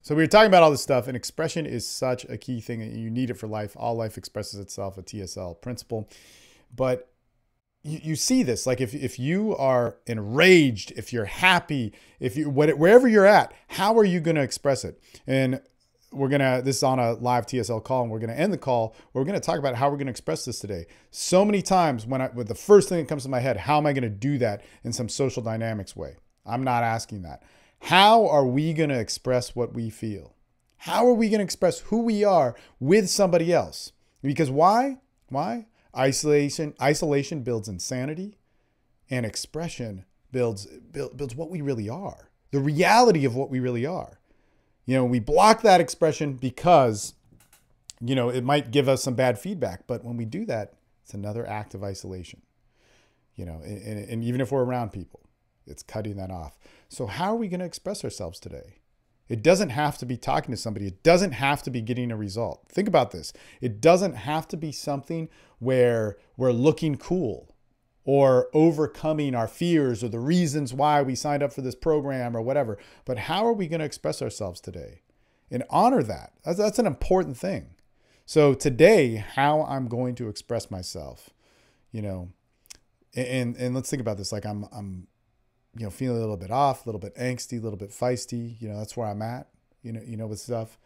So we were talking about all this stuff, and expression is such a key thing, and you need it for life. All life expresses itself, a TSL principle. But you see this, like if you are enraged, if you're happy, if you wherever you're at, how are you going to express it? And this is on a live TSL call, and we're gonna end the call. We're gonna talk about how we're gonna express this today. So many times with the first thing that comes to my head, how am I gonna do that in some social dynamics way? I'm not asking that. How are we going to express what we feel? How are we going to express who we are with somebody else? Because why? Why? Isolation builds insanity, and expression builds what we really are. The reality of what we really are. We block that expression because, it might give us some bad feedback. But when we do that, it's another act of isolation. And even if we're around people, it's cutting that off. So how are we going to express ourselves today? It doesn't have to be talking to somebody. It doesn't have to be getting a result. Think about this. It doesn't have to be something where we're looking cool or overcoming our fears or the reasons why we signed up for this program or whatever. But how are we going to express ourselves today? And honor that. That's an important thing. So today, how I'm going to express myself, and let's think about this. Like I'm feeling a little bit off, a little bit angsty, a little bit feisty. That's where I'm at, with stuff.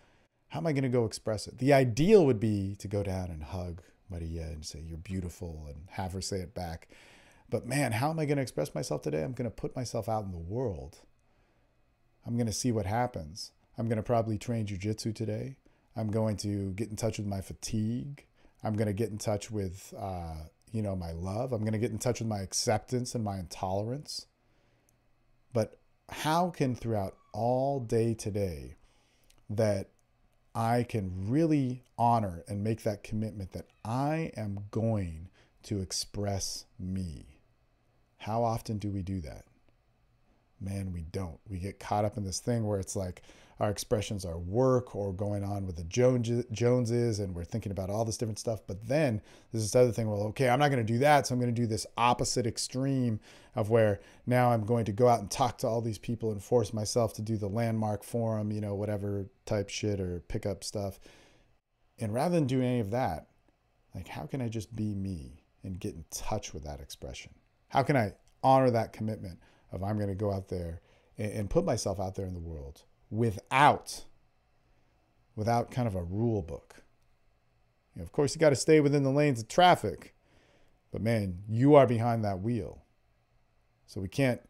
How am I going to go express it? The ideal would be to go down and hug Maria and say, you're beautiful, and have her say it back. But man, how am I going to express myself today? I'm going to put myself out in the world. I'm going to see what happens. I'm going to probably train jujitsu today. I'm going to get in touch with my fatigue. I'm going to get in touch with, my love. I'm going to get in touch with my acceptance and my intolerance. But how can throughout all day today that I can really honor and make that commitment that I am going to express me? How often do we do that? Man, we don't. We get caught up in this thing where it's like our expressions are work or going on with the Joneses, and we're thinking about all this different stuff. But then there's this other thing, well, okay, I'm not going to do that. So I'm going to do this opposite extreme of where now I'm going to go out and talk to all these people and force myself to do the landmark forum, whatever type shit or pick up stuff. And rather than do any of that, like, how can I just be me and get in touch with that expression? How can I honor that commitment of I'm going to go out there and put myself out there in the world without kind of a rule book? Of course, you got to stay within the lanes of traffic, but man, you are behind that wheel. So we got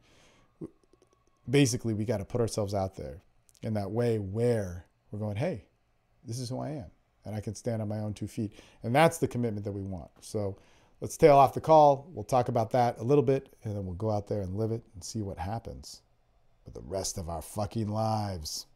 to put ourselves out there in that way where we're going, hey, this is who I am, and I can stand on my own 2 feet. And that's the commitment that we want. So let's tail off the call. We'll talk about that a little bit, and then we'll go out there and live it and see what happens for the rest of our fucking lives.